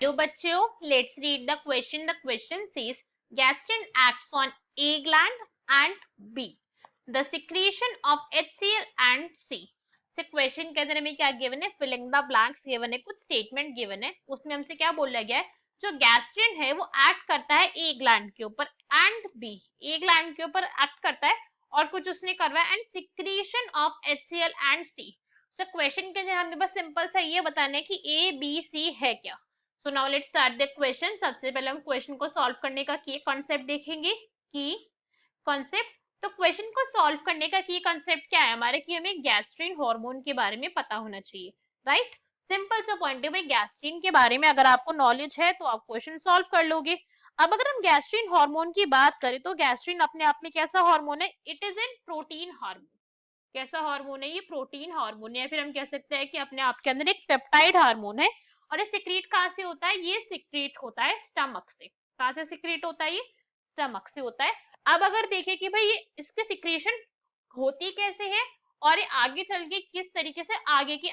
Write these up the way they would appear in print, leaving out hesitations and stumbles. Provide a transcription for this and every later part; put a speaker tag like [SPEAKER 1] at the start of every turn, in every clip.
[SPEAKER 1] Hello बच्चों, let's read the question. The question says gastrin acts on A gland and B. The secretion of HCl and C. से question के अंदर हमें क्या given है, filling the blanks given है, कुछ स्टेटमेंट गिवन है, उसमें हमसे क्या बोला गया है, जो गैस्ट्रिन है वो एक्ट करता है ए ग्लैंड के ऊपर एंड बी, ए ग्लैंड के ऊपर एक्ट करता है और कुछ उसने करवाया and secretion of HCl and C. So question के अंदर हमें बस सिंपल सा ये बताना है कि ए बी सी है क्या. So now let's start the question. सबसे पहले हम क्वेश्चन को सॉल्व करने का की कॉन्सेप्ट देखेंगे. की कॉन्सेप्ट, तो क्वेश्चन को सॉल्व करने का की कॉन्सेप्ट क्या है हमारे, कि हमें गैस्ट्रिन हार्मोन के बारे में पता होना चाहिए. राइट, सिंपल सा पॉइंट है भाई, गैस्ट्रिन के बारे में अगर आपको नॉलेज है तो आप क्वेश्चन सॉल्व कर लोगे. अब अगर हम गैस्ट्रिन हार्मोन की बात करें तो गैस्ट्रिन अपने आप में कैसा हार्मोन है, it is an protein hormone. कैसा हार्मोन है ये, प्रोटीन हार्मोन है, या फिर हम कह सकते हैं कि अपने आप के अंदर एक पेप्टाइड हार्मोन है. और ये सिक्रीट कहाँ से होता है, ये सिक्रीट होता है स्टमक से. कहाँ से सिक्रीट होता है, ये स्टमक से होता है. अब अगर देखें कि भाई ये इसके सिक्रीशन होती कैसे है और ये आगे चल के किस तरीके से आगे की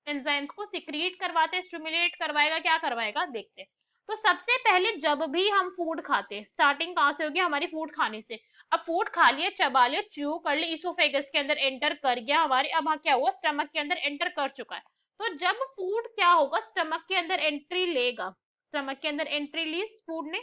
[SPEAKER 1] एंजाइम्स को सिक्रीट करवाते, स्टिमुलेट करवाएगा, क्या करवाएगा देखते हैं. तो सबसे पहले जब भी हम फूड खाते हैं, स्टार्टिंग कहाँ से होगी हमारी, फूड खाने से. अब फूड खा लिया, चबा लिया, च्यू कर लिया, इसोफेगस के अंदर एंटर कर गया हमारे, अब हाँ क्या हुआ, स्टमक के अंदर एंटर कर चुका है. तो जब फूड क्या होगा, स्टमक के अंदर एंट्री लेगा, स्टमक के अंदर एंट्री ली फूड ने,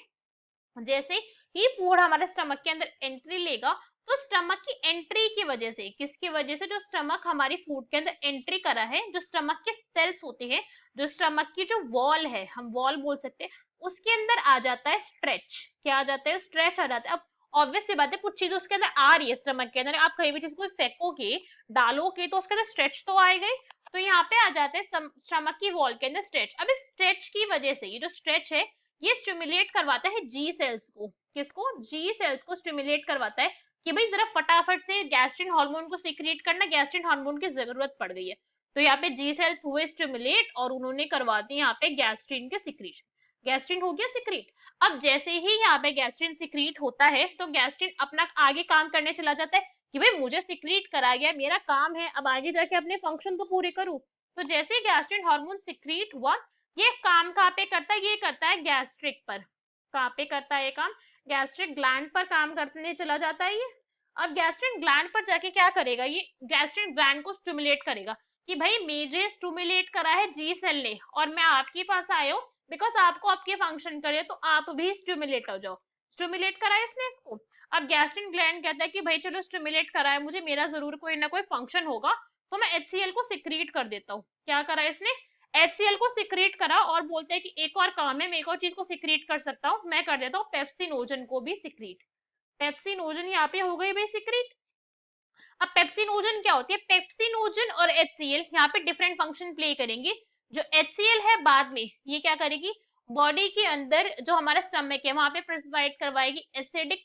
[SPEAKER 1] जैसे ही फूड हमारे स्टमक के अंदर एंट्री लेगा, तो स्टमक की एंट्री की वजह से, किसकी वजह से, जो स्टमक हमारी फूड के अंदर एंट्री करा है, जो स्टमक के सेल्स होते हैं, जो स्टमक की जो वॉल है, हम वॉल बोल सकते हैं, उसके अंदर आ जाता है स्ट्रेच. क्या आ जाता है, स्ट्रेच आ जाता है. अब ऑब्वियस सी बात है, कुछ चीज उसके अंदर आ रही है स्टमक के अंदर, आप कहीं भी चीज को फेंकोगे, डालोगे, तो उसके अंदर स्ट्रेच तो आएगा ही. तो यहाँ पे आ जाते हैं स्टमक की वॉल के अंदर स्ट्रेच. अब इस स्ट्रेच की वजह से ये जो स्ट्रेच है, ये स्टिमुलेट करवाता है जी सेल्स को. किसको, जी सेल्स को स्टिमुलेट करवाता है कि भाई जरा फटाफट से गैस्ट्रिन हार्मोन को सीक्रेट करना, गैस्ट्रिन हार्मोन की जरूरत पड़ गई है. तो यहाँ पे जी सेल्स हुए स्टिमुलेट और उन्होंने करवा दी यहाँ पे गैस्ट्रिन के सिक्रीशन. गैस्ट्रिन हो गया सिक्रीट. अब जैसे ही यहाँ पे गैस्ट्रिन सिक्रीट होता है तो गैस्ट्रिन अपना आगे काम करने चला जाता है कि भाई मुझे सिक्रीट करा गया, मेरा काम है, अब आगे जाके अपने फंक्शन तो पूरे करूँ. तो जैसे ही गैस्ट्रिन हार्मोन सिक्रीट हुआ, ये काम कहाँ पे करता है, ये करता है गैस्ट्रिक पर. कहाँ पे करता है ये काम, गैस्ट्रिक ग्लैंड पर काम करने चला जाता है ये. अब गैस्ट्रिक ग्लैंड पर जाके क्या करेगा, ये गैस्ट्रिक ग्लैंड को स्टिमुलेट करेगा कि भाई मुझे स्टिमुलेट करा है जी सेल ने और मैं आपके पास आया हूँ बिकॉज आपको आपके फंक्शन करे, तो आप भी स्टिमुलेट हो जाओ. स्टिमुलेट करा है इसने इसको. अब गैस्ट्रिक ग्लैंड कहता है कि भाई चलो स्टिमुलेट करा है मुझे, मेरा जरूर कोई ना कोई फंक्शन होगा, तो मैं HCl को सिक्रीट कर देता हूँ. क्या करा है इसने, HCl को सिक्रीट करा और बोलते हैं कि एक और काम है, मैं एक और चीज को सिक्रीट कर सकता हूँ, मैं कर देता हूँ पेप्सिनोजन को भी सिक्रीट. पेप्सिनोजन यहाँ पे हो गई भाई सिक्रीट. अब पेप्सिनोजन क्या होती है, पेप्सिनोजन और HCl यहाँ पे डिफरेंट फंक्शन प्ले करेंगे. जो HCl है बाद में ये क्या करेगी, बॉडी के अंदर जो हमारा स्टमक है वहां पे प्रोवाइड करवाएगी एसिडिक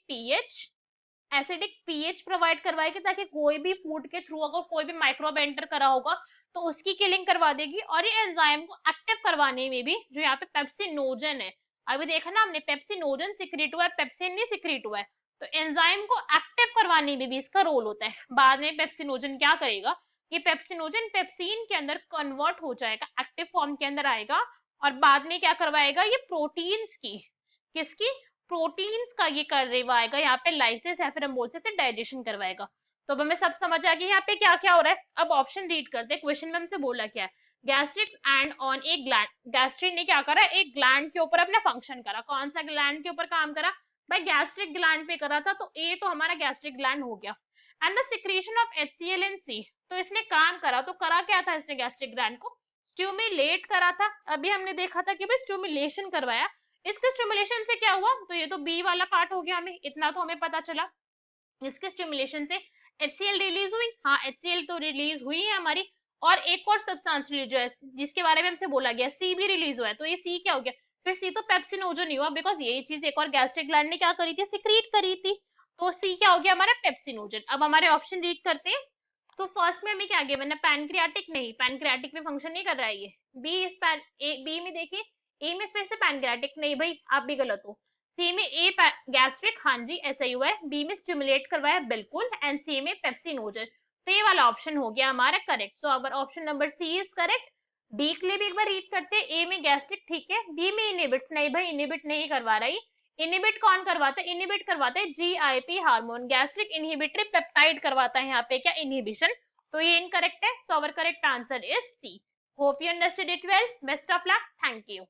[SPEAKER 1] पीएच प्रोवाइड करवाएगी, ताकि कोई भी फूड के थ्रू अगर कोई भी माइक्रोब एंटर करा होगा तो उसकी किलिंग करवा देगी. और ये एंजाइम को एक्टिव करवाने में भी जो यहाँ पे पेप्सिनोजन है, अभी देखा ना हमने, पेप्सिनोजन सिक्रीट हुआ है, पेप्सिन नहीं सिक्रीट हुआ है. तो एंजाइम को एक्टिव करवाने में भी इसका रोल होता है. बाद में पेप्सिनोजन क्या करेगा, कि पेप्सिनोजन पेप्सिन के अंदर कन्वर्ट हो जाएगा, एक्टिव फॉर्म के अंदर आएगा और बाद में क्या करवाएगा, ये प्रोटीन्स की, किसकी, प्रोटीन्स का ये करवाएगा यहाँ पे लाइसिस, या फिर हम बोल सकते हैं डाइजेशन करवाएगा. तो अब हमें सब समझ आ गया यहाँ पे क्या क्या हो रहा है. अब ऑप्शन रीड करते हैं, क्वेश्चन में हमसे बोला क्या है, gastric and on A gland, gastric ने क्या करा, एक ग्लैंड के ऊपर अपना फंक्शन करा. कौन सा ग्लैंड के ऊपर काम करा, भाई गैस्ट्रिक ग्लैंड पे करा था, तो ए तो हमारा गैस्ट्रिक ग्लैंड हो गया. And the secretion of HCl and C, तो इसने काम करा, तो करा क्या था इसने, गैस्ट्रिक ग्लैंड को स्टिमुलेट करा था. अभी हमने देखा था कि भाई स्टिमुलेशन करवाया, इसके स्टिमुलेशन से क्या हुआ, तो ये तो बी वाला पार्ट हो गया, हमें इतना तो हमें पता चला. इसके स्टिमुलेशन से HCl रिलीज हुई, हाँ HCl तो रिलीज हुई है हमारी. और एक और सब्सटेंस जो है जिसके बारे में हमसे बोला गया, C भी रिलीज हुआ है, तो ये C क्या हो गया, फिर C तो पेप्सिनोजन नहीं हुआ, बिकॉज यही चीज एक और गैस्ट्रिक ग्लैंड ने क्या करी थी, सिक्रीट करी थी. तो C क्या हो गया हमारा, पेप्सिनोजन. अब हमारे ऑप्शन रीड करते हैं. तो फर्स्ट में हमें क्या गिवन है, पैनक्रियाटिक, नहीं पैनक्रियाटिक में फंक्शन नहीं कर रहा है ये. बी में देखिए, ए में फिर से पैनक्रियाटिक, नहीं भाई आप भी गलत हो. सी में ए गैस्ट्रिक, हाँ जी ऐसा ही हुआ है. बी में स्टिमुलेट करवाया बिल्कुल, एंड सी में पेप्सिनोजन. तो ये वाला ऑप्शन हो गया हमारा correct. So our option number C is correct. D के लिए भी एक बार रीड करते हैं। ए में गैस्ट्रिक, ठीक है। बी में इनहिबिट्स, नहीं भाई इनहिबिट नहीं करवा रही। इनहिबिट कौन करवाता है? इनहिबिट करवाता है GIP hormone, gastric inhibitory peptide करवाता है यहाँ पे क्या? इनहिबिशन। तो ये इनकरेक्ट है, so our correct answer is C. Hope you understood it well. Best of luck, thank you.